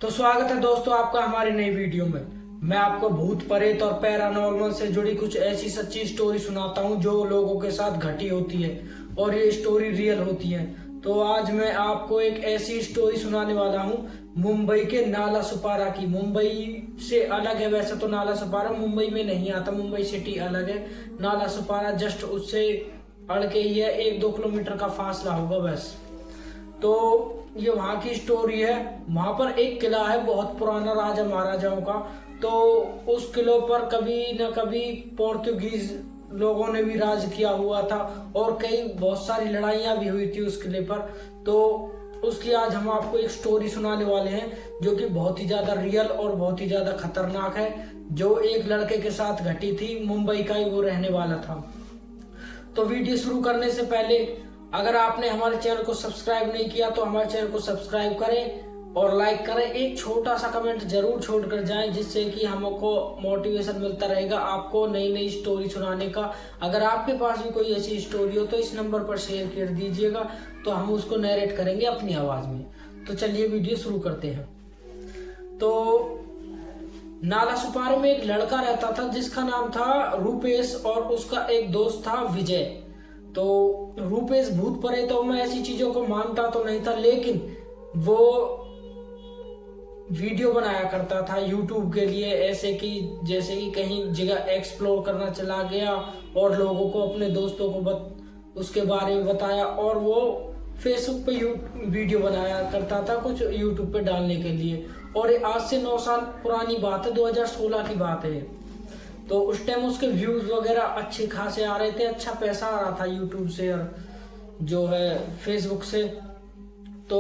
तो स्वागत है दोस्तों आपका हमारी नई वीडियो में। मैं आपको भूत प्रेत और पैरानॉर्मल से जुड़ी कुछ ऐसी सच्ची स्टोरी सुनाता हूं जो लोगों के साथ घटी होती है और ये स्टोरी रियल होती है। तो आज मैं आपको एक ऐसी स्टोरी सुनाने वाला हूं मुंबई के नाला सुपारा की। मुंबई से अलग है, वैसे तो नाला सुपारा मुंबई में नहीं आता, मुंबई सिटी अलग है। नाला सुपारा जस्ट उससे अड़ के ही है, 1-2 किलोमीटर का फासला होगा बस। तो ये वहां की स्टोरी है। वहां पर एक किला है बहुत पुराना, राजा महाराजाओं का। तो उस किले पर कभी न कभी पोर्तुगीज लोगों ने भी राज किया हुआ था और कई बहुत सारी लड़ाइयां भी हुई थी उस किले पर। तो उसकी आज हम आपको एक स्टोरी सुनाने वाले हैं जो कि बहुत ही ज्यादा रियल और बहुत ही ज्यादा खतरनाक है, जो एक लड़के के साथ घटी थी। मुंबई का ही वो रहने वाला था। तो वीडियो शुरू करने से पहले अगर आपने हमारे चैनल को सब्सक्राइब नहीं किया तो हमारे चैनल को सब्सक्राइब करें और लाइक करें। एक छोटा सा कमेंट जरूर छोड़ कर जाएं, जिससे कि हमको मोटिवेशन मिलता रहेगा आपको नई नई स्टोरी सुनाने का। अगर आपके पास भी कोई ऐसी स्टोरी हो तो इस नंबर पर शेयर कर दीजिएगा, तो हम उसको नरेट करेंगे अपनी आवाज में। तो चलिए वीडियो शुरू करते हैं। तो नाला सुपारा में एक लड़का रहता था जिसका नाम था रूपेश और उसका एक दोस्त था विजय। तो रूपेश भूत प्रेतों में ऐसी चीजों को मानता तो नहीं था, लेकिन वो वीडियो बनाया करता था यूट्यूब के लिए, ऐसे कि जैसे कि कहीं जगह एक्सप्लोर करना चला गया और लोगों को, अपने दोस्तों को उसके बारे में बताया, और वो फेसबुक पे वीडियो बनाया करता था कुछ यूट्यूब पे डालने के लिए। और आज से 9 साल पुरानी बात है, 2016 की बात है। तो उस टाइम उसके व्यूज वगैरह अच्छे खासे आ रहे थे, अच्छा पैसा आ रहा था यूट्यूब से और जो है फेसबुक से। तो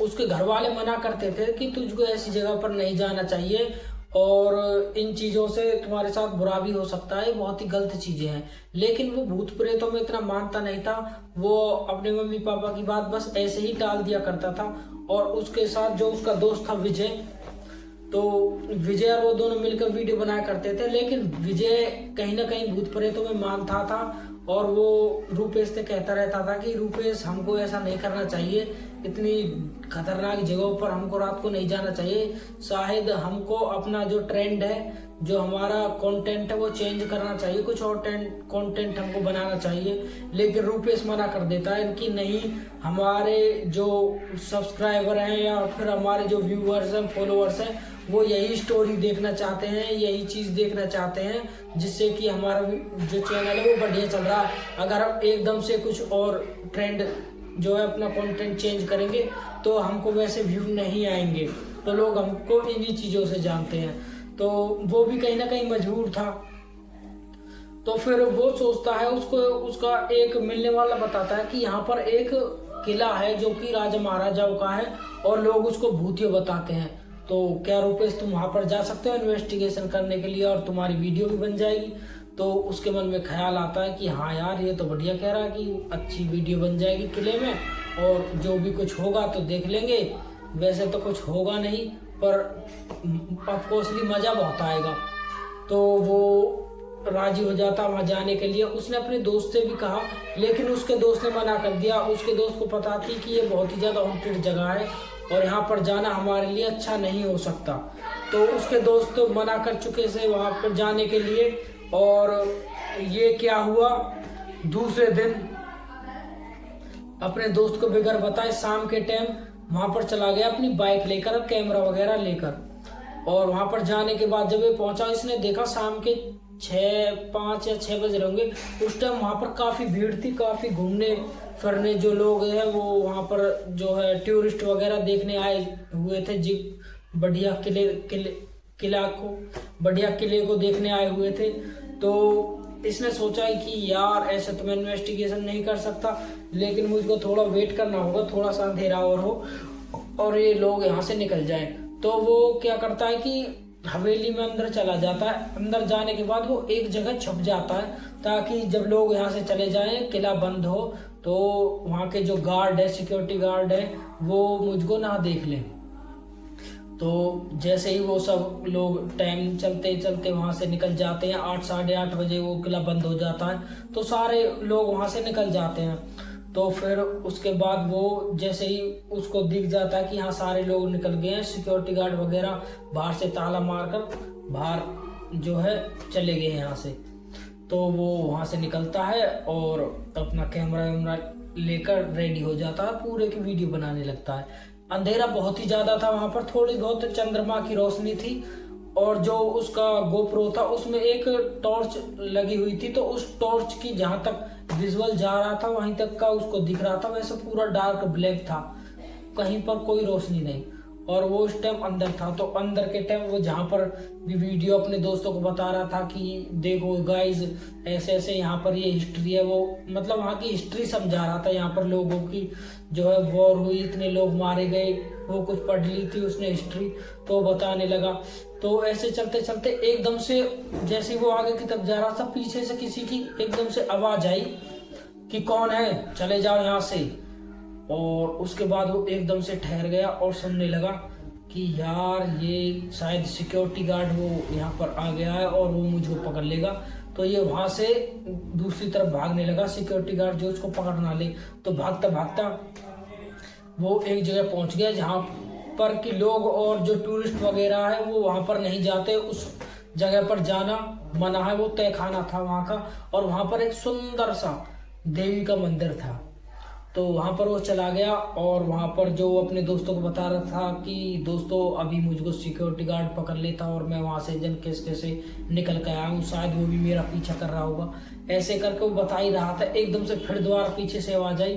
उसके घर वाले मना करते थे कि तुझको ऐसी जगह पर नहीं जाना चाहिए और इन चीजों से तुम्हारे साथ बुरा भी हो सकता है, बहुत ही गलत चीजें हैं। लेकिन वो भूत प्रेतों में इतना मानता नहीं था, वो अपने मम्मी पापा की बात बस ऐसे ही टाल दिया करता था। और उसके साथ जो उसका दोस्त था विजय, तो विजय और वो दोनों मिलकर वीडियो बनाया करते थे। लेकिन विजय कहीं ना कहीं भूत प्रेतों में मानता था और वो रूपेश से कहता रहता था कि रूपेश हमको ऐसा नहीं करना चाहिए, इतनी खतरनाक जगहों पर हमको रात को नहीं जाना चाहिए, शायद हमको अपना जो ट्रेंड है, जो हमारा कंटेंट है वो चेंज करना चाहिए, कुछ और कंटेंट हमको बनाना चाहिए। लेकिन रूपेश मना कर देता है कि नहीं, हमारे जो सब्सक्राइबर हैं या फिर हमारे जो व्यूअर्स हैं, फॉलोअर्स हैं, वो यही स्टोरी देखना चाहते हैं, यही चीज देखना चाहते हैं, जिससे कि हमारा जो चैनल है वो बढ़िया चल रहा है। अगर हम एकदम से कुछ और ट्रेंड जो है अपना कंटेंट चेंज करेंगे तो हमको वैसे व्यू नहीं आएंगे, तो लोग हमको इन्हीं चीजों से जानते हैं। तो वो भी कहीं ना कहीं मजबूर था। तो फिर वो सोचता है, उसको उसका एक मिलने वाला बताता है कि यहाँ पर एक किला है जो कि राजा महाराजाओं का है और लोग उसको भूतिया बताते हैं। तो क्या रूपेश तुम वहां पर जा सकते हो इन्वेस्टिगेशन करने के लिए और तुम्हारी वीडियो भी बन जाएगी। तो उसके मन में ख्याल आता है कि हाँ यार, ये तो बढ़िया कह रहा है कि अच्छी वीडियो बन जाएगी किले में और जो भी कुछ होगा तो देख लेंगे। वैसे तो कुछ होगा नहीं, पर ऑफकोर्सली मजा बहुत आएगा। तो वो राजी हो जाता वहां जाने के लिए। उसने अपने दोस्त से भी कहा, लेकिन उसके दोस्त ने मना कर दिया। उसके दोस्त को पता थी कि ये बहुत ही ज्यादा हॉन्टेड जगह है और यहाँ पर जाना हमारे लिए अच्छा नहीं हो सकता। तो उसके दोस्त तो मना कर चुके थे वहां पर जाने के लिए। और ये क्या हुआ, दूसरे दिन अपने दोस्त को बगैर बताए शाम के टाइम वहां पर चला गया अपनी बाइक लेकर, कैमरा वगैरह लेकर। और वहां पर जाने के बाद जब ये पहुंचा, इसने देखा शाम के 5 या 6 बज रहे होंगे। उस टाइम वहां पर काफी भीड़ थी, काफी घूमने फिरने जो लोग हैं वो वहां पर जो है टूरिस्ट वगैरह देखने आए हुए थे, जी बढ़िया किले को देखने आए हुए थे। तो इसने सोचा कि यार ऐसे तो मैं इन्वेस्टिगेशन नहीं कर सकता, लेकिन मुझको थोड़ा वेट करना होगा, थोड़ा सा अंधेरा और हो और ये लोग यहाँ से निकल जाएं। तो वो क्या करता है कि हवेली में अंदर चला जाता है। अंदर जाने के बाद वो एक जगह छुप जाता है ताकि जब लोग यहाँ से चले जाएं, किला बंद हो, तो वहाँ के जो गार्ड है, सिक्योरिटी गार्ड है, वो मुझको ना देख लें। तो जैसे ही वो सब लोग टाइम चलते चलते वहां से निकल जाते हैं, 8 साढ़े 8 बजे वो किला बंद हो जाता है, तो सारे लोग वहां से निकल जाते हैं। तो फिर उसके बाद वो जैसे ही उसको दिख जाता है कि हाँ सारे लोग निकल गए हैं, सिक्योरिटी गार्ड वगैरह बाहर से ताला मारकर बाहर जो है चले गए यहाँ से, तो वो वहाँ से निकलता है और अपना कैमरा वैमरा लेकर रेडी हो जाता है, पूरे की वीडियो बनाने लगता है। अंधेरा बहुत ही ज्यादा था वहां पर, थोड़ी बहुत चंद्रमा की रोशनी थी और जो उसका गोप्रो था उसमें एक टॉर्च लगी हुई थी, तो उस टॉर्च की जहां तक विजुअल जा रहा था वहीं तक का उसको दिख रहा था, वैसे पूरा डार्क ब्लैक था, कहीं पर कोई रोशनी नहीं। और वो उस टाइम अंदर था, तो अंदर के टाइम वो जहाँ पर भी वीडियो अपने दोस्तों को बता रहा था कि देखो गाइज ऐसे ऐसे यहाँ पर ये हिस्ट्री है, वो मतलब वहाँ की हिस्ट्री समझा रहा था, यहाँ पर लोगों की जो है वॉर हुई, इतने लोग मारे गए, वो कुछ पढ़ ली थी उसने हिस्ट्री, तो बताने लगा। तो ऐसे चलते चलते एकदम से जैसे वो आगे की तरफ जा रहा था, पीछे से किसी की एकदम से आवाज आई कि कौन है, चले जाओ यहाँ से। और उसके बाद वो एकदम से ठहर गया और सुनने लगा कि यार ये शायद सिक्योरिटी गार्ड वो यहाँ पर आ गया है और वो मुझे पकड़ लेगा, तो ये वहां से दूसरी तरफ भागने लगा, सिक्योरिटी गार्ड जो उसको पकड़ ना ले। तो भागता भागता वो एक जगह पहुंच गया जहाँ पर कि लोग और जो टूरिस्ट वगैरह है वो वहां पर नहीं जाते, उस जगह पर जाना मना है, वो तहखाना था वहां का, और वहां पर एक सुंदर सा देवी का मंदिर था। तो वहां पर वो चला गया और वहां पर जो अपने दोस्तों को बता रहा था कि दोस्तों अभी मुझको सिक्योरिटी गार्ड पकड़ लेता और मैं वहां से जन कैसे निकल कर आया हूँ, शायद वो भी मेरा पीछा कर रहा होगा, ऐसे करके वो बता ही रहा था। एकदम से फिर दोबारा पीछे से आवाज आई,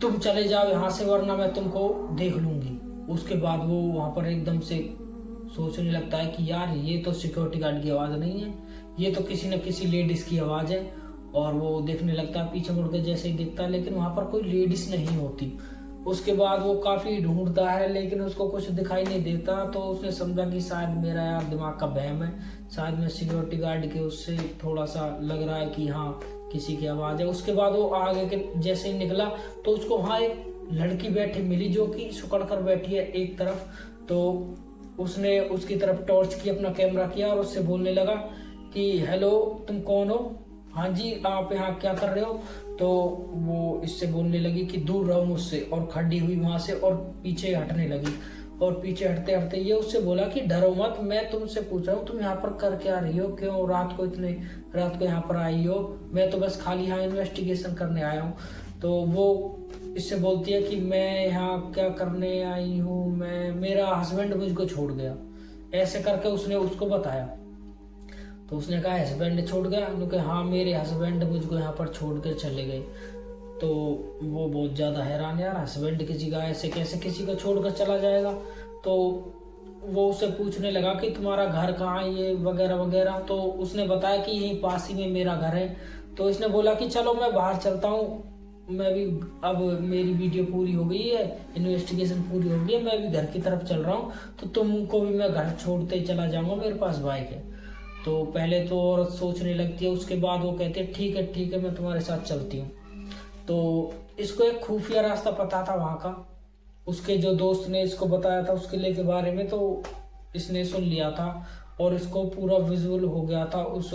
तुम चले जाओ यहाँ से वरना मैं तुमको देख लूंगी। उसके बाद वो वहां पर एकदम से सोचने लगता है कि यार ये तो सिक्योरिटी गार्ड की आवाज नहीं है, ये तो किसी न किसी लेडीज की आवाज है। और वो देखने लगता है, पीछे मुड़ के जैसे ही दिखता है लेकिन वहां पर कोई लेडीज नहीं होती। उसके बाद वो काफी ढूंढता है लेकिन उसको कुछ दिखाई नहीं देता, तो उसने समझा कि शायद मेरा यार दिमाग का वहम है, शायद मैं सिक्योरिटी गार्ड के उससे थोड़ा सा लग रहा है कि हाँ किसी की आवाज है। उसके बाद वो आगे के जैसे ही निकला तो उसको वहां एक लड़की बैठी मिली जो कि सुकड़ कर बैठी है एक तरफ। तो उसने उसकी तरफ टॉर्च की, अपना कैमरा किया और उससे बोलने लगा कि हेलो तुम कौन हो, हाँ जी आप यहाँ क्या कर रहे हो। तो वो इससे बोलने लगी कि दूर रहो मुझसे, और खड़ी हुई वहां से और पीछे हटने लगी। और पीछे हटते हटते ये उससे बोला कि डरो मत, मैं तुमसे पूछ रहा हूँ तुम यहाँ पर कर क्या रही हो, क्यों रात को यहाँ पर आई हो, मैं तो बस खाली यहाँ इन्वेस्टिगेशन करने आया हूँ। तो वो इससे बोलती है कि मैं यहाँ क्या करने आई हूँ, मेरा हस्बैंड मुझको छोड़ गया, ऐसे करके उसने उसको बताया। तो उसने कहा हस्बैंड छोड़ गया, उन्होंने हाँ मेरे हस्बैंड मुझको यहाँ पर छोड़ कर चले गए। तो वो बहुत ज़्यादा हैरान, यार हस्बैंड किसी का ऐसे कैसे किसी को छोड़कर चला जाएगा। तो वो उससे पूछने लगा कि तुम्हारा घर कहाँ है ये वगैरह वगैरह। तो उसने बताया कि यहीं पास ही में मेरा घर है। तो इसने बोला कि चलो मैं बाहर चलता हूँ, मैं भी अब मेरी वीडियो पूरी हो गई है, इन्वेस्टिगेशन पूरी हो गई है, मैं भी घर की तरफ चल रहा हूँ, तो तुमको भी मैं घर छोड़ते ही चला जाऊँगा, मेरे पास बाइक है। तो पहले तो औरत सोचने लगती है, उसके बाद वो कहती है ठीक है मैं तुम्हारे साथ चलती हूँ। तो इसको एक खुफिया रास्ता पता था वहाँ का, उसके जो दोस्त ने इसको बताया था उस किले के बारे में, तो इसने सुन लिया था और इसको पूरा विजुअल हो गया था उस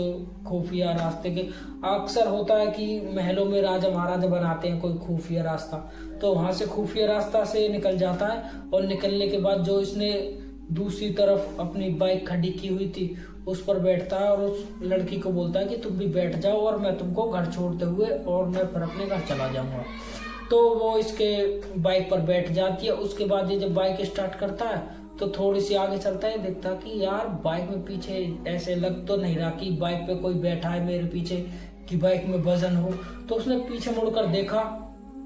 खुफिया रास्ते के। अक्सर होता है कि महलों में राजा महाराजा बनाते हैं कोई खुफिया रास्ता, तो वहां से खुफिया रास्ता से निकल जाता है। और निकलने के बाद जो इसने दूसरी तरफ अपनी बाइक खड़ी की हुई थी उस पर बैठता है और उस लड़की को बोलता है कि तुम भी बैठ जाओ और मैं तुमको घर छोड़ते हुए और मैं फिर अपने घर चला जाऊंगा। तो वो इसके बाइक पर बैठ जाती है। उसके बाद ये जब बाइक स्टार्ट करता है तो थोड़ी सी आगे चलता है, देखता कि यार बाइक में पीछे ऐसे लग तो नहीं रहा कि बाइक पे कोई बैठा है मेरे पीछे, कि बाइक में वजन हो। तो उसने पीछे मुड़कर देखा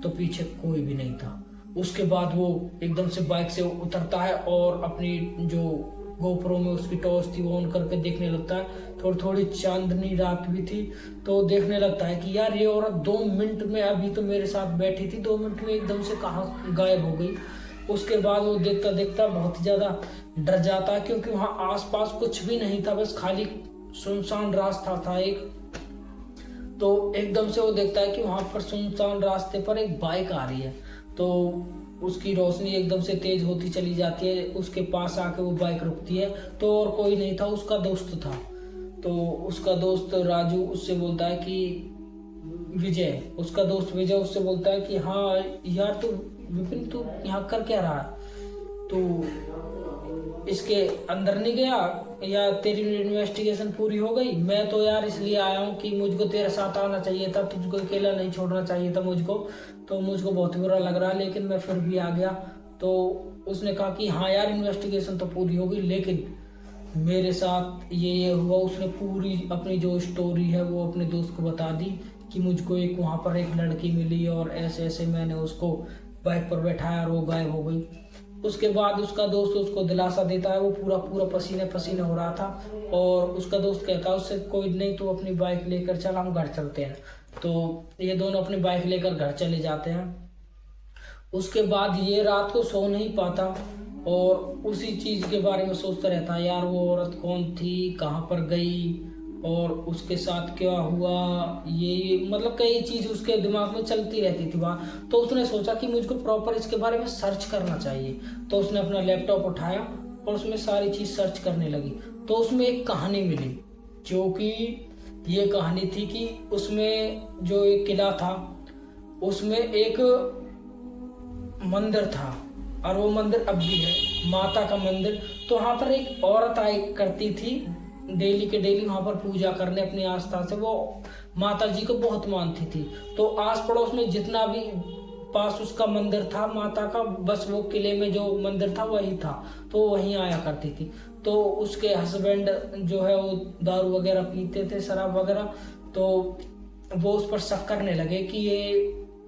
तो पीछे कोई भी नहीं था। उसके बाद वो एकदम से बाइक से उतरता है और अपनी जो गोप्रो में उसकी टॉर्च थी वो ऑन करके देखने लगता है। थोड़ी थोड़ी चांदनी रात भी थी, तो देखने लगता है कि यार ये औरत 2 मिनट में अभी तो मेरे साथ बैठी थी, 2 मिनट में एकदम से कहाँ गायब हो गई। उसके बाद वो देखता देखता बहुत ज्यादा डर जाता है, क्योंकि वहां आसपास कुछ भी नहीं था, बस खाली सुनसान रास्ता था एक। तो एकदम से वो देखता है कि वहां पर सुनसान रास्ते पर एक बाइक आ रही है। तो उसकी रोशनी एकदम से तेज होती चली जाती है, उसके पास आके वो बाइक रुकती है। तो और कोई नहीं था, उसका दोस्त था। तो उसका दोस्त राजू उससे बोलता है कि विजय, उसका दोस्त विजय उससे बोलता है कि हाँ यार तू विपिन तू यहाँ कर क्या रहा, तू इसके अंदर नहीं गया या तेरी इन्वेस्टिगेशन पूरी हो गई? मैं तो यार इसलिए आया हूँ कि मुझको तेरे साथ आना चाहिए था, तुझको अकेला नहीं छोड़ना चाहिए था मुझको, तो मुझको बहुत बुरा लग रहा है लेकिन मैं फिर भी आ गया। तो उसने कहा कि हाँ यार इन्वेस्टिगेशन तो पूरी हो गई लेकिन मेरे साथ ये हुआ। उसने पूरी अपनी जो स्टोरी है वो अपने दोस्त को बता दी कि मुझको एक वहाँ पर एक लड़की मिली और ऐसे ऐसे मैंने उसको बाइक पर बैठाया और वो गायब हो गई। उसके बाद उसका दोस्त उसको दिलासा देता है, वो पूरा पूरा पसीने पसीने हो रहा था और उसका दोस्त कहता है उससे कोई नहीं तो अपनी बाइक लेकर चल हम घर चलते हैं। तो ये दोनों अपनी बाइक लेकर घर चले जाते हैं। उसके बाद ये रात को सो नहीं पाता और उसी चीज के बारे में सोचता रहता है, यार वो औरत कौन थी, कहाँ पर गई और उसके साथ क्या हुआ, ये मतलब कई चीज उसके दिमाग में चलती रहती थी वहाँ। तो उसने सोचा कि मुझको प्रॉपर इसके बारे में सर्च करना चाहिए। तो उसने अपना लैपटॉप उठाया और उसमें सारी चीज सर्च करने लगी। तो उसमें एक कहानी मिली जो कि ये कहानी थी कि उसमें जो एक किला था उसमें एक मंदिर था और वो मंदिर अब भी है, माता का मंदिर। तो वहाँ पर एक औरत आई करती थी डेली के डेली वहाँ पर पूजा करने अपनी आस्था से, वो माता जी को बहुत मानती थी। तो आस पड़ोस में जितना भी पास उसका मंदिर था माता का, बस वो किले में जो मंदिर था वही था, तो वहीं आया करती थी। तो उसके हस्बैंड जो है वो दारू वगैरह पीते थे, शराब वगैरह, तो वो उस पर शक करने लगे कि ये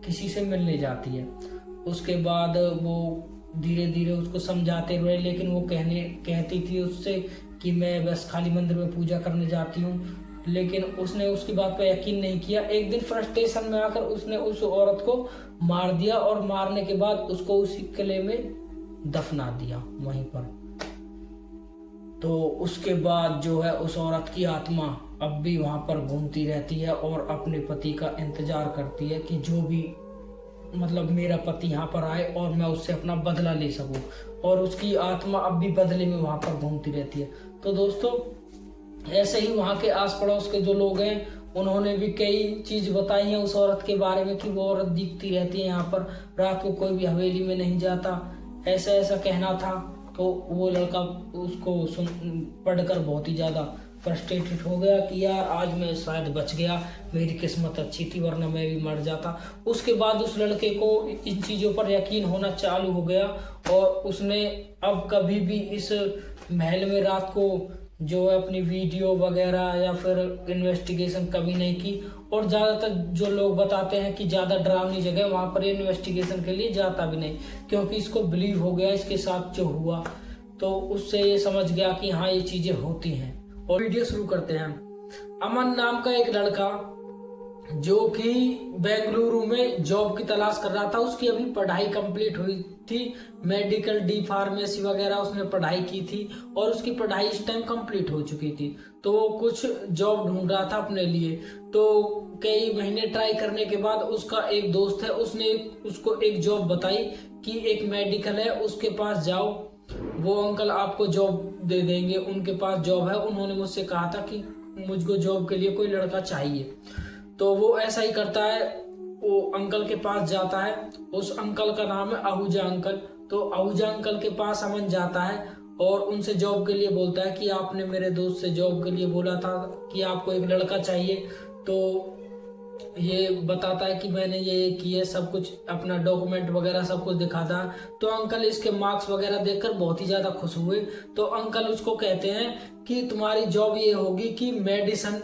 किसी से मिलने जाती है। उसके बाद वो धीरे धीरे उसको समझाते रहे लेकिन वो कहती थी उससे कि मैं बस खाली मंदिर में पूजा करने जाती हूँ, लेकिन उसने उसकी बात पर यकीन नहीं किया। एक दिन फ्रस्ट्रेशन में आकर उसने उस औरत को मार दिया और मारने के बाद उसको उसी किले में दफना दिया वहीं पर। तो उसके बाद जो है उस औरत की आत्मा अब भी वहां पर घूमती रहती है और अपने पति का इंतजार करती है कि जो भी मतलब मेरा पति यहाँ पर आए और मैं उससे अपना बदला ले सकूं, और उसकी आत्मा अब भी बदले में वहां पर घूमती रहती है। तो दोस्तों ऐसे ही वहां के आस पड़ोस के जो लोग हैं उन्होंने भी कई चीज बताई है उस औरत के बारे में कि वो औरत दिखती रहती है यहाँ पर, रात को कोई भी हवेली में नहीं जाता, ऐसा ऐसा कहना था। तो वो लड़का उसको पढ़कर बहुत ही ज्यादा फ्रस्ट्रेटेड हो गया कि यार आज मैं शायद बच गया, मेरी किस्मत अच्छी थी वरना मैं भी मर जाता। उसके बाद उस लड़के को इन चीज़ों पर यकीन होना चालू हो गया और उसने अब कभी भी इस महल में रात को जो है अपनी वीडियो वगैरह या फिर इन्वेस्टिगेशन कभी नहीं की। और ज़्यादातर जो लोग बताते हैं कि ज़्यादा डरावनी जगह वहाँ पर इन्वेस्टिगेशन के लिए जाता भी नहीं, क्योंकि इसको बिलीव हो गया इसके साथ जो हुआ, तो उससे ये समझ गया कि हाँ ये चीज़ें होती हैं। और वीडियो शुरू करते हैं। अमन नाम का एक लड़का जो कि बेंगलुरु में जॉब की तलाश कर रहा था, उसकी अभी पढ़ाई कंप्लीट हुई थी, मेडिकल डी फार्मेसी वगैरह उसने पढ़ाई की थी और उसकी पढ़ाई इस टाइम कंप्लीट हो चुकी थी। तो वो कुछ जॉब ढूंढ रहा था अपने लिए। तो कई महीने ट्राई करने के बाद उसका एक दोस्त है, उसने उसको एक जॉब बताई कि एक मेडिकल है उसके पास जाओ, वो अंकल आपको जॉब दे देंगे, उनके पास जॉब है। उन्होंने मुझसे कहा था कि मुझको जॉब के लिए कोई लड़का चाहिए। तो वो ऐसा ही करता है, वो अंकल के पास जाता है, उस अंकल का नाम है आहूजा अंकल। तो आहूजा अंकल के पास अमन जाता है और उनसे जॉब के लिए बोलता है कि आपने मेरे दोस्त से जॉब के लिए बोला था कि आपको एक लड़का चाहिए। तो ये बताता है कि मैंने ये किए, सब कुछ अपना डॉक्यूमेंट वगैरह सब कुछ दिखाता है। तो अंकल इसके मार्क्स वगैरह देखकर बहुत ही ज्यादा खुश हुए। तो अंकल उसको कहते हैं कि तुम्हारी जॉब ये होगी कि मेडिसिन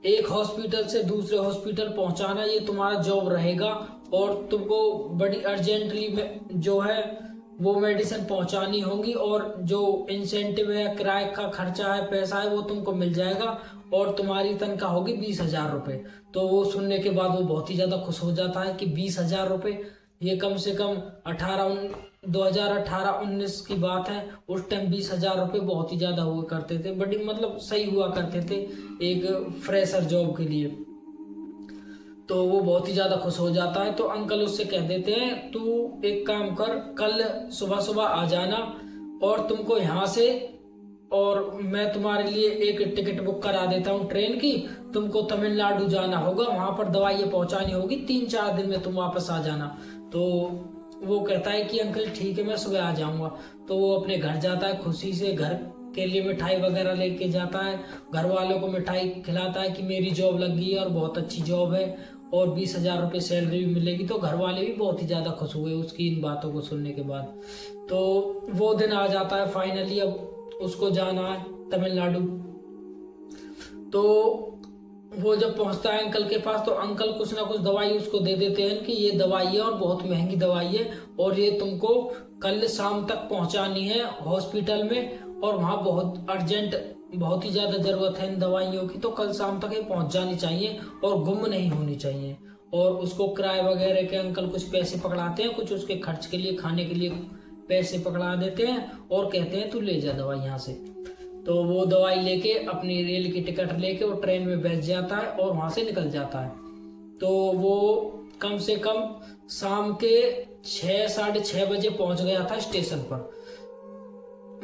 एक हॉस्पिटल से दूसरे हॉस्पिटल पहुंचाना, ये तुम्हारा जॉब रहेगा और तुमको बड़ी अर्जेंटली में जो है वो मेडिसिन पहुंचानी होगी और जो इंसेंटिव है, किराए का खर्चा है, पैसा है, वो तुमको मिल जाएगा और तुम्हारी तनख्वाह होगी 20,000 रुपये। तो वो सुनने के बाद वो बहुत ही ज्यादा खुश हो जाता है कि 20,000 रुपये, ये कम से कम 2018-19 की बात है, उस टाइम 20,000 रुपये बहुत ही ज्यादा हुआ करते थे, बड़ी मतलब सही हुआ करते थे एक फ्रेशर जॉब के लिए। तो वो बहुत ही ज्यादा खुश हो जाता है। तो अंकल उससे कह देते हैं तू एक काम कर, कल सुबह सुबह आ जाना और तुमको यहाँ से और मैं तुम्हारे लिए एक टिकट बुक करा देता हूँ ट्रेन की, तुमको तमिलनाडु जाना होगा, वहां पर दवाइयाँ पहुंचानी होगी, 3-4 दिन में तुम वापस आ जाना। तो वो कहता है कि अंकल ठीक है, मैं सुबह आ जाऊंगा। तो वो अपने घर जाता है, खुशी से घर के लिए मिठाई वगैरह लेके जाता है, घर वालों को मिठाई खिलाता है कि मेरी जॉब लग गई है और बहुत अच्छी जॉब है और 20,000 रुपये सैलरी भी मिलेगी। तो घर वाले भी बहुत ही ज्यादा खुश हुए उसकी इन बातों को सुनने के बाद। तो वो दिन आ जाता है फाइनली, अब उसको जाना है तमिलनाडु। तो वो जब पहुंचता है अंकल के पास, तो अंकल कुछ ना कुछ दवाई उसको दे देते हैं कि ये दवाई है और बहुत महंगी दवाई है और ये तुमको कल शाम तक पहुंचानी है हॉस्पिटल में, और वहां बहुत अर्जेंट, बहुत ही ज्यादा जरूरत है इन दवाइयों की, तो कल शाम तक ये पहुंच जानी चाहिए और गुम नहीं होनी चाहिए। और उसको किराए वगैरह के अंकल कुछ पैसे पकड़ाते हैं, कुछ उसके खर्च के लिए, खाने के लिए पैसे पकड़ा देते हैं और कहते हैं तू ले जा दवाई यहाँ से। तो वो दवाई लेके अपनी रेल की टिकट लेके वो ट्रेन में बैठ जाता है और वहां से निकल जाता है। तो वो कम से कम शाम के 6-6:30 बजे पहुंच गया था स्टेशन पर,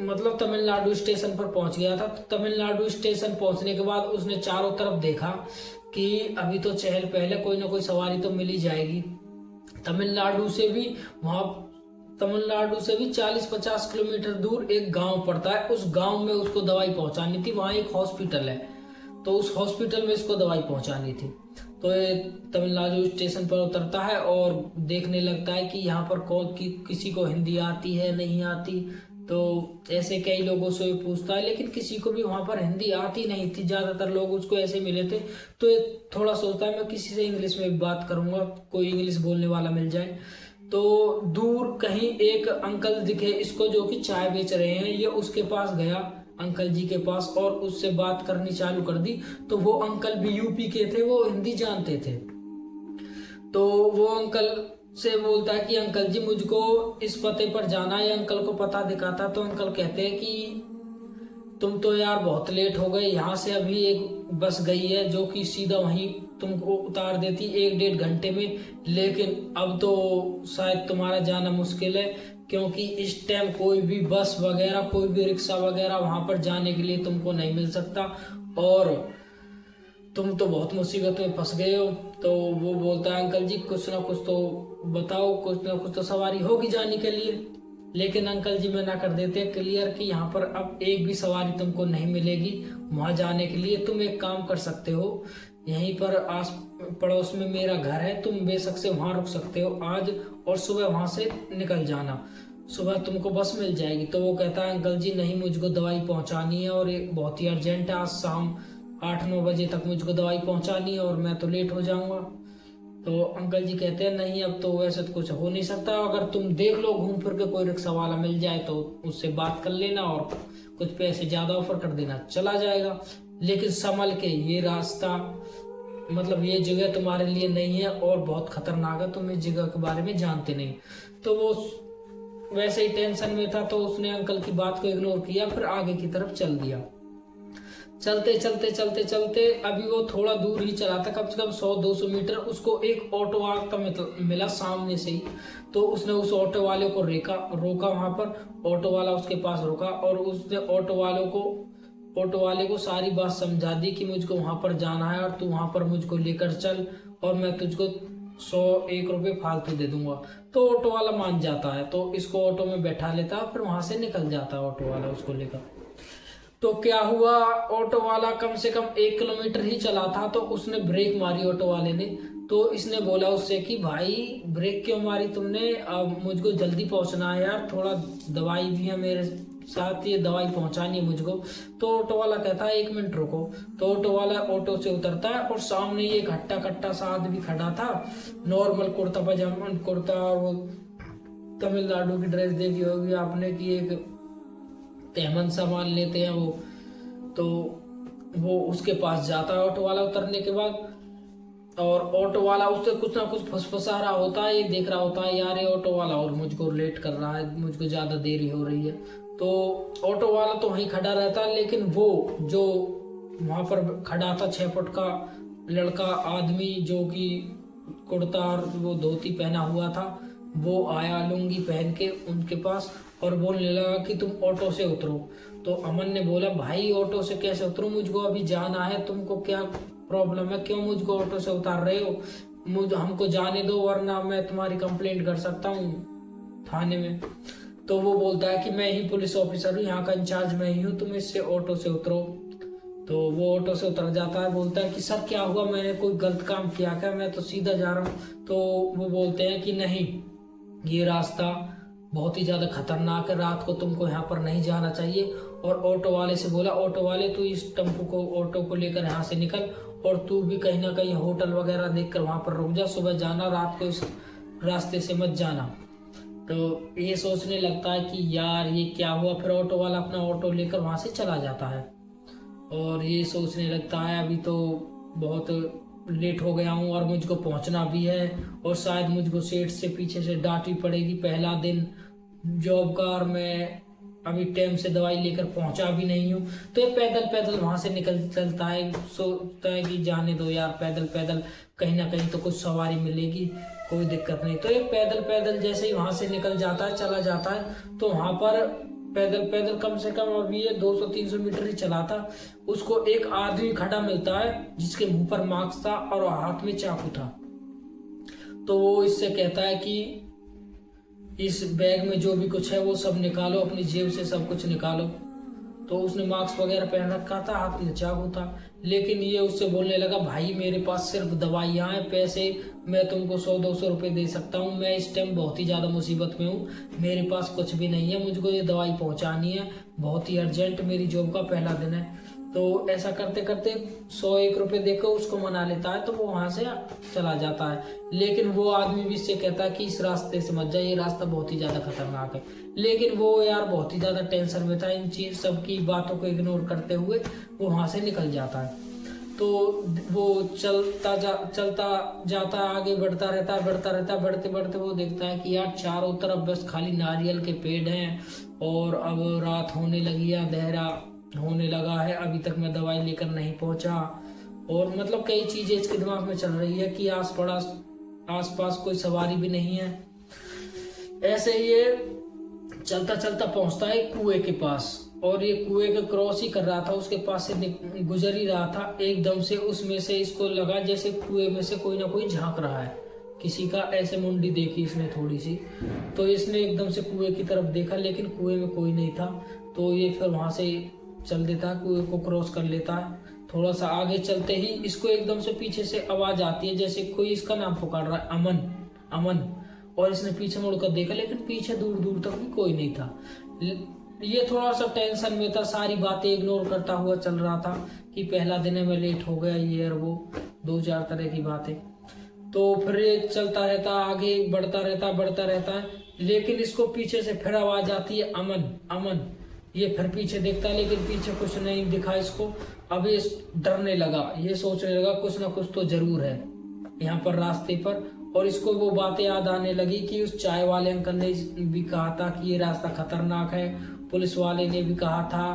मतलब तमिलनाडु स्टेशन पर पहुंच गया था। तो तमिलनाडु स्टेशन पहुंचने के बाद उसने चारों तरफ देखा कि अभी तो चहल पहले, कोई ना कोई सवारी तो मिल ही जाएगी। तमिलनाडु से भी 40-50 किलोमीटर दूर एक गांव पड़ता है, उस गांव में उसको दवाई पहुंचानी थी। वहां एक हॉस्पिटल है, तो उस हॉस्पिटल में इसको दवाई पहुंचानी थी। तो ये तमिलनाडु स्टेशन पर उतरता है और देखने लगता है कि यहाँ पर किसी को हिंदी आती है नहीं आती। तो ऐसे कई लोगों से पूछता है, लेकिन किसी को भी वहां पर हिंदी आती नहीं थी, ज्यादातर लोग उसको ऐसे मिले थे। तो ये थोड़ा सोचता है मैं किसी से इंग्लिश में बात करूंगा, कोई इंग्लिश बोलने वाला मिल जाए। तो दूर कहीं एक अंकल दिखे इसको जो कि चाय बेच रहे हैं, ये उसके पास गया अंकल जी के पास और उससे बात करनी चालू कर दी। तो वो अंकल भी यूपी के थे, वो हिंदी जानते थे। तो वो अंकल से बोलता है कि अंकल जी मुझको इस पते पर जाना है, अंकल को पता दिखाता। तो अंकल कहते हैं कि तुम तो यार बहुत लेट हो गए, यहाँ से अभी एक बस गई है जो कि सीधा वहीं तुमको उतार देती 1-1.5 घंटे में, लेकिन अब तो शायद तुम्हारा जाना मुश्किल है, क्योंकि इस टाइम कोई भी बस वगैरह, कोई भी रिक्शा वगैरह वहां पर जाने के लिए तुमको नहीं मिल सकता और तुम तो बहुत मुसीबत में फंस गए हो। तो वो बोलता है अंकल जी कुछ ना कुछ तो बताओ, कुछ ना कुछ तो सवारी होगी जाने के लिए। लेकिन अंकल जी मना कर देते हैं क्लियर कि यहाँ पर अब एक भी सवारी तुमको नहीं मिलेगी वहां जाने के लिए। तुम एक काम कर सकते हो, यहीं पर आस पड़ोस में मेरा घर है, तुम बेशक से वहां रुक सकते हो आज और सुबह वहां से निकल जाना, सुबह तुमको बस मिल जाएगी। तो वो कहता है अंकल जी नहीं, मुझको दवाई पहुंचानी है और ये बहुत ही अर्जेंट है, आज शाम 8-9 बजे तक मुझको दवाई पहुंचानी है और मैं तो लेट हो जाऊंगा। तो अंकल जी कहते हैं नहीं, अब तो वैसे तो कुछ हो नहीं सकता, अगर तुम देख लो घूम फिर के कोई रिक्शा वाला मिल जाए तो उससे बात कर लेना और कुछ पैसे ज्यादा ऑफर कर देना, चला जाएगा। लेकिन संभल के, ये रास्ता, मतलब ये जगह तुम्हारे लिए नहीं है और बहुत खतरनाक है, तुम इस जगह के बारे में जानते नहीं। तो वो वैसे ही टेंशन में था, तो उसने अंकल की बात को इग्नोर किया, फिर आगे की तरफ चल दिया। चलते चलते चलते चलते अभी वो थोड़ा दूर ही चला था, कम से कम 100-200 मीटर, उसको एक ऑटो आता मिला सामने से ही। तो उसने उस ऑटो वाले को रोका वहां पर, ऑटो वाला उसके पास रुका और उसने ऑटो वाले को सारी बात समझा दी कि मुझको वहां पर जाना है और तू वहां पर मुझको लेकर चल और मैं तुझको 101 रुपये फालतू दे दूंगा। तो ऑटो वाला मान जाता है, तो इसको ऑटो में बैठा लेता है, फिर वहां से निकल जाता है ऑटो वाला उसको लेकर। तो क्या हुआ, ऑटो वाला कम से कम 1 किलोमीटर ही चला था, तो उसने ब्रेक मारी ऑटो वाले ने। तो इसने बोला उससे कि भाई ब्रेक क्यों मारी तुमने, अब मुझको जल्दी पहुंचना है यार, थोड़ा दवाई भी है मेरे साथ, ये दवाई पहुंचानी है मुझको। तो ऑटो वाला कहता है 1 मिनट रुको। तो ऑटो वाला ऑटो से उतरता है और सामने ये हट्टा कट्टा सा आदमी खड़ा था, नॉर्मल कुर्ता पजामा, कुर्ता, वो तमिलनाडु की ड्रेस देखी होगी आपने कि एक तेमन सामान लेते हैं वो। तो वो उसके पास जाता है ऑटो वाला उतरने के बाद, और ऑटो वाला उससे कुछ ना कुछ फुसफुसा रहा होता है, ये देख रहा होता है यार ये ऑटो वाला और मुझको लेट कर रहा है, मुझको ज्यादा देरी हो रही है। तो ऑटो वाला तो वहीं खड़ा रहता है, लेकिन वो जो वहां पर खड़ा था 6 फुट का लड़का आदमी, जो कि कुर्ता और वो धोती पहना हुआ था, वो आया लुंगी पहन के उनके पास और बोलने लगा कि तुम ऑटो से उतरो। तो अमन ने बोला, भाई ऑटो से कैसे उतरूं, मुझको अभी जाना है, तुमको क्या प्रॉब्लम है, क्यों मुझको ऑटो से उतार रहे हो, हमको जाने दो वरना मैं तुम्हारी कंप्लेंट कर सकता हूँ थाने में। तो वो बोलता है कि मैं ही पुलिस ऑफिसर हूँ, यहाँ का इंचार्ज मैं ही हूँ, तुम इससे ऑटो से उतरो। तो वो ऑटो से उतर जाता है, बोलता है कि सर क्या हुआ, मैंने कोई गलत काम किया क्या, मैं तो सीधा जा रहा हूँ। तो वो बोलते हैं कि नहीं, ये रास्ता बहुत ही ज्यादा खतरनाक है, रात को तुमको यहाँ पर नहीं जाना चाहिए। और ऑटो वाले से बोला, ऑटो वाले तू इस टेम्पो को ऑटो को लेकर यहाँ से निकल और तू भी कहीं ना कहीं होटल वगैरह देखकर वहां पर रुक जा, सुबह जाना, रात को इस रास्ते से मत जाना। तो ये सोचने लगता है कि यार ये क्या हुआ। फिर ऑटो वाला अपना ऑटो लेकर वहां से चला जाता है और ये सोचने लगता है अभी तो बहुत लेट हो गया हूँ और मुझको पहुंचना भी है और शायद मुझको सेठ से पीछे से डांटी पड़ेगी, पहला दिन जॉब का और मैं अभी टाइम से दवाई लेकर पहुंचा भी नहीं हूँ। तो ये पैदल पैदल वहां से निकल चलता है, सोचता है कि जाने दो यार, पैदल पैदल कहीं ना कहीं तो कुछ सवारी मिलेगी, कोई दिक्कत नहीं। तो ये पैदल पैदल जैसे ही वहां से निकल जाता है, चला जाता है, तो वहां पर पैदल पैदल कम से कम अभी ये 200-300 मीटर ही चला था, उसको एक आदमी खड़ा मिलता है जिसके मुंह पर मास्क था और हाथ में चाकू था। तो वो इससे कहता है कि इस बैग में जो भी कुछ है वो सब निकालो, अपनी जेब से सब कुछ निकालो। तो उसने मास्क वगैरह पहन रखा था, हाथ में चाकू था, लेकिन ये उससे बोलने लगा, भाई मेरे पास सिर्फ दवाइयाँ हैं, पैसे मैं तुमको 100-200 रुपये दे सकता हूँ, मैं इस टाइम बहुत ही ज़्यादा मुसीबत में हूँ, मेरे पास कुछ भी नहीं है, मुझको ये दवाई पहुँचानी है, बहुत ही अर्जेंट, मेरी जॉब का पहला दिन है। तो ऐसा करते करते 101 रुपये देकर उसको मना लेता है, तो वो वहां से चला जाता है। लेकिन वो आदमी भी इससे कहता है कि इस रास्ते से मत जा, ये रास्ता बहुत ही ज्यादा खतरनाक है। लेकिन वो यार बहुत ही ज्यादा टेंशन में था, इन चीज सबकी बातों को इग्नोर करते हुए वो वहां से निकल जाता है। तो वो चलता जाता आगे बढ़ता रहता, बढ़ते बढ़ते वो देखता है कि यार चारों तरफ बस खाली नारियल के पेड़ हैं और अब रात होने लगी है, अंधेरा होने लगा है, अभी तक मैं दवाई लेकर नहीं पहुंचा। और मतलब कई चीजें इसके दिमाग में चल रही है कि आस पास कोई सवारी भी नहीं है। ऐसे ये चलता चलता पहुंचता है कुएं के पास और ये कुएं का क्रॉस ही कर रहा था, उसके पास से गुजर ही रहा था, एकदम से उसमें से इसको लगा जैसे कुएं में से कोई ना कोई झांक रहा है, किसी का ऐसे मुंडी देखी इसने थोड़ी सी। तो इसने एकदम से कुएं की तरफ देखा, लेकिन कुएं में कोई नहीं था। तो ये फिर वहां से चल देता है, कुएं को क्रॉस कर लेता है। थोड़ा सा आगे चलते ही इसको एकदम से पीछे से आवाज आती है, जैसे कोई इसका नाम पुकार रहा है, अमन अमन। और इसने पीछे मुड़कर देखा, लेकिन पीछे दूर दूर तक भी कोई नहीं था। ये थोड़ा सा टेंशन में था, सारी बातें इग्नोर करता हुआ चल रहा था कि पहला दिन है, मैं लेट हो गया, ये और वो 2-4 तरह की बातें। तो फिर ये चलता रहता, आगे बढ़ता रहता है, लेकिन इसको पीछे से फिर आवाज आती है, अमन अमन। ये फिर पीछे देखता है, लेकिन पीछे कुछ नहीं दिखा इसको। अब ये डरने लगा, ये सोचने लगा कुछ ना कुछ तो जरूर है यहाँ पर रास्ते पर। और इसको वो बातें याद आने लगी कि उस चाय वाले अंकल ने भी कहा था कि ये रास्ता खतरनाक है, पुलिस वाले ने भी कहा था,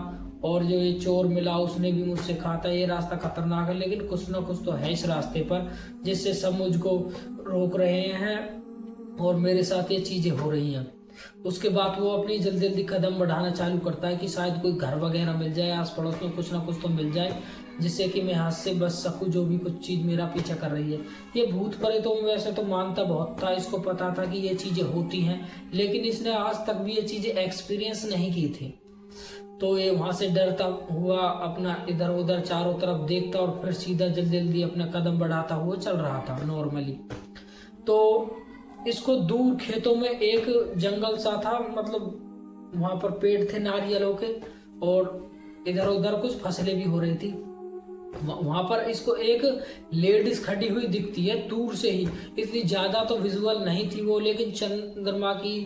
और जो ये चोर मिला उसने भी मुझसे कहा था ये रास्ता खतरनाक है, लेकिन कुछ ना कुछ तो है इस रास्ते पर जिससे सब मुझको रोक रहे हैं और मेरे साथ ये चीजें हो रही हैं। उसके बाद वो अपनी जल्दी जल्दी कदम बढ़ाना चालू करता है कि शायद कोई घर वगैरह मिल जाए, आस पड़ोस में कुछ ना कुछ तो मिल जाए जिससे कि मैं हाथ से बच सकूं, जो भी कुछ चीज मेरा पीछा कर रही है। ये भूत प्रेत तो वैसे तो मानता बहुत था, इसको पता था कि ये चीजें होती हैं, लेकिन इसने आज तक भी ये चीजें एक्सपीरियंस नहीं की थी। तो ये वहां से डरता हुआ अपना इधर उधर चारों तरफ देखता और फिर सीधा जल्दी जल्दी अपना कदम बढ़ाता हुआ चल रहा था नॉर्मली। तो इसको दूर खेतों में एक जंगल सा था, मतलब वहां पर पेड़ थे नारियलों के और इधर उधर कुछ फसलें भी हो रही थी। वहां पर इसको एक लेडीज खड़ी हुई दिखती है दूर से ही, इतनी ज्यादा तो विजुअल नहीं थी वो, लेकिन चंद्रमा की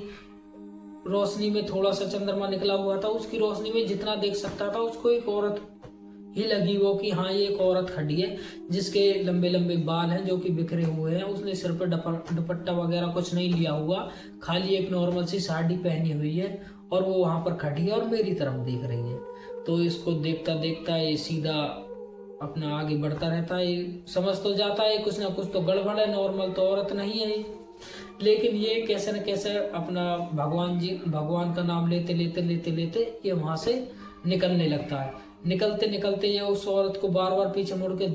रोशनी में, थोड़ा सा चंद्रमा निकला हुआ था, उसकी रोशनी में जितना देख सकता था उसको एक औरत ही लगी वो कि हाँ ये एक औरत खड़ी है जिसके लंबे लंबे बाल हैं जो कि बिखरे हुए हैं। उसने सिर पे दुपट्टा वगैरह कुछ नहीं लिया हुआ, खाली एक नॉर्मल सी साड़ी पहनी हुई है और वो वहां पर खड़ी है और मेरी तरफ देख रही है। तो इसको देखता देखता ये सीधा अपना आगे बढ़ता रहता है, समझ तो जाता है कुछ ना कुछ तो गड़बड़ है, नॉर्मल तो औरत नहीं है। लेकिन ये कैसे न कैसे अपना भगवान का नाम लेते लेते लेते लेते ये वहां से निकलने लगता है। निकलते निकलते ये उस औरत को बार बार पीछे मुड़ के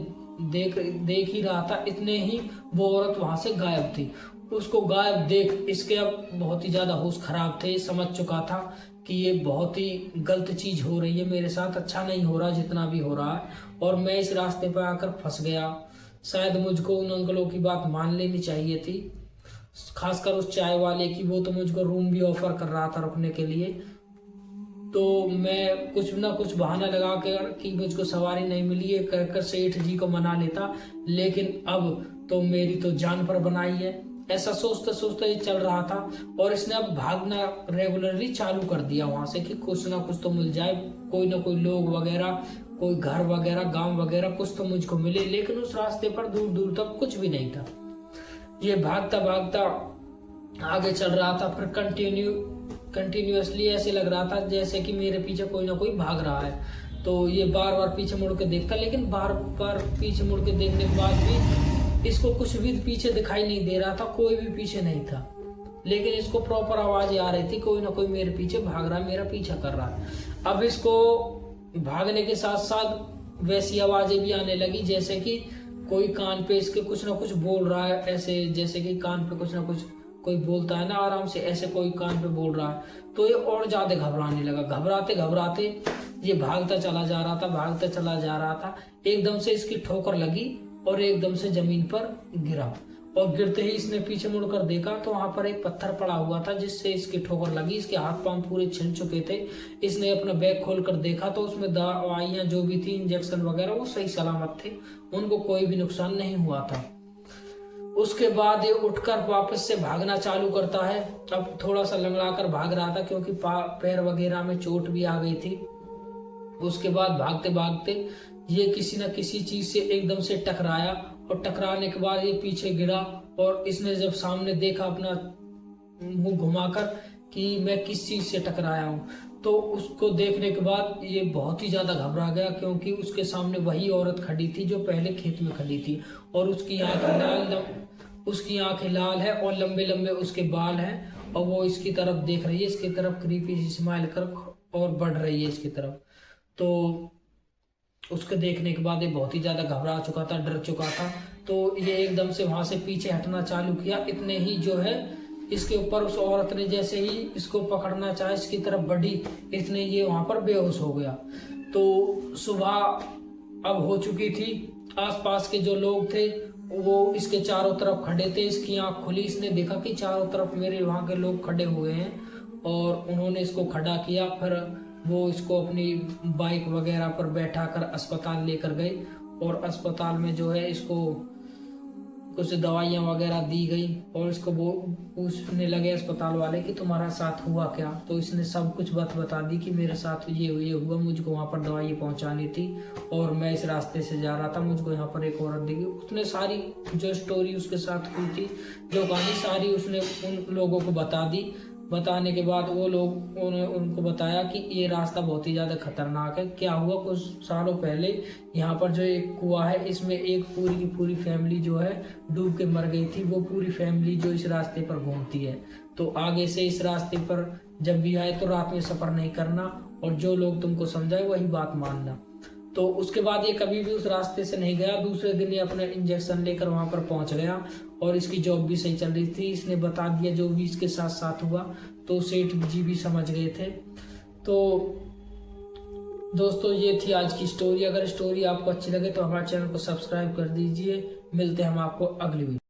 देख ही रहा था। इतने ही वो औरत वहां से गायब थी। उसको गायब देख इसके अब बहुत ही ज्यादा होश खराब थे। समझ चुका था कि ये बहुत ही गलत चीज हो रही है मेरे साथ, अच्छा नहीं हो रहा जितना भी हो रहा है, और मैं इस रास्ते पर आकर फंस गया। शायद मुझको उन अंकलों की बात मान लेनी चाहिए थी, खासकर उस चाय वाले की। वो तो मुझको रूम भी ऑफर कर रहा था रुकने के लिए। तो मैं कुछ ना कुछ बहाना लगा कर कि मुझको सवारी नहीं मिली है कहकर सेठ जी को मना लेता, लेकिन अब तो मेरी तो जान पर बनाई है। ऐसा सोचते सोचते ये चल रहा था, और इसने अब भागना रेगुलरली चालू कर दिया वहां से कि कुछ ना कुछ तो मिल जाए, कोई ना कोई लोग वगैरह, कोई घर वगैरह, गांव वगैरह कुछ तो मुझको मिले। लेकिन उस रास्ते पर दूर दूर तक कुछ भी नहीं था। ये भागता भागता आगे चल रहा था। फिर कंटिन्यूअसली ऐसे लग रहा था जैसे कि मेरे पीछे कोई ना कोई भाग रहा है। तो ये बार बार पीछे मुड़ के देखता, लेकिन बार बार पीछे मुड़ के देखने के बाद भी इसको कुछ भी पीछे दिखाई नहीं दे रहा था, कोई भी पीछे नहीं था। लेकिन इसको प्रॉपर आवाजें आ रही थी, कोई ना कोई मेरे पीछे भाग रहा है, मेरा पीछा कर रहा है। अब इसको भागने के साथ साथ वैसी आवाजें भी आने लगी जैसे कि कोई कान पे इसके कुछ ना कुछ बोल रहा है, ऐसे जैसे कि कान पे कुछ ना कुछ कोई बोलता है ना आराम से, ऐसे कोई कान पे बोल रहा है। तो ये और ज्यादा घबराने लगा। घबराते घबराते ये भागता चला जा रहा था, भागता चला जा रहा था। एकदम से इसकी ठोकर लगी और एकदम से जमीन पर गिरा, और गिरते ही इसने पीछे मुड़कर देखा तो वहां पर एक पत्थर पड़ा हुआ था जिससे इसकी ठोकर लगी। इसके हाथ पांव पूरे छिल चुके थे। इसने अपना बैग खोलकर देखा तो उसमें दवाइयां जो भी थी, इंजेक्शन वगैरह, वो सही सलामत थे, उनको कोई भी नुकसान नहीं हुआ था। उसके बाद ये उठकर वापस से भागना चालू करता है। अब थोड़ा सा लंगड़ाकर भाग रहा था क्योंकि पैर वगैरह में चोट भी आ गई थी। उसके बाद भागते भागते ये किसी न किसी चीज से एकदम से टकराया, और टकराने के बाद ये पीछे गिरा, और इसने जब सामने देखा अपना मुंह घुमाकर कि मैं किस चीज से टकराया हूँ, तो उसको देखने के बाद ये बहुत ही ज्यादा घबरा गया, क्योंकि उसके सामने वही औरत खड़ी थी जो पहले खेत में खड़ी थी, और उसकी आंखें लाल है और लंबे लंबे उसके बाल हैं, और वो इसकी तरफ देख रही है, इसकी तरफ क्रीपी सी स्माइल कर और बढ़ रही है इसकी तरफ। तो उसके देखने के बाद ये बहुत ही ज्यादा घबरा चुका था, डर चुका था। तो ये एकदम से वहां से पीछे हटना चालू किया। इतने ही जो है इसके ऊपर उस औरत ने जैसे ही इसको पकड़ना चाहे, इसकी तरफ बढ़ी, इतने ये वहां पर बेहोश हो गया। तो सुबह अब हो चुकी थी। आसपास के जो लोग थे वो इसके चारों तरफ खड़े थे। इसकी आंख खुली, इसने देखा कि चारों तरफ मेरे वहां के लोग खड़े हुए हैं, और उन्होंने इसको खड़ा किया। फिर वो इसको अपनी बाइक वगैरह पर बैठा कर अस्पताल लेकर गए, और अस्पताल में जो है इसको कुछ दवाइयां वगैरह दी गई, और इसको वो पूछने लगे अस्पताल वाले कि तुम्हारा साथ हुआ क्या। तो इसने सब कुछ बता दी कि मेरे साथ ये हुआ, मुझको वहां पर दवाई पहुंचानी थी, और मैं इस रास्ते से जा रहा था, मुझको यहाँ पर एक औरत दिखी। उसने सारी जो स्टोरी उसके साथ हुई थी, जो कहानी सारी उसने उन लोगों को बता दी। बताने के बाद वो लोग उनको बताया कि ये रास्ता बहुत ही ज्यादा खतरनाक है। क्या हुआ, कुछ सालों पहले यहाँ पर जो एक कुआं है, इसमें एक पूरी की पूरी फैमिली जो है डूब के मर गई थी। वो पूरी फैमिली जो इस रास्ते पर घूमती है, तो आगे से इस रास्ते पर जब भी आए तो रात में सफर नहीं करना, और जो लोग तुमको समझाए वही बात मानना। तो उसके बाद ये कभी भी उस रास्ते से नहीं गया। दूसरे दिन ये अपना इंजेक्शन लेकर वहां पर पहुंच गया, और इसकी जॉब भी सही चल रही थी। इसने बता दिया जो भी इसके साथ साथ हुआ, तो सेठ जी भी समझ गए थे। तो दोस्तों ये थी आज की स्टोरी। अगर स्टोरी आपको अच्छी लगे तो हमारे चैनल को सब्सक्राइब कर दीजिए। मिलते हैं हम आपको अगली वीडियो।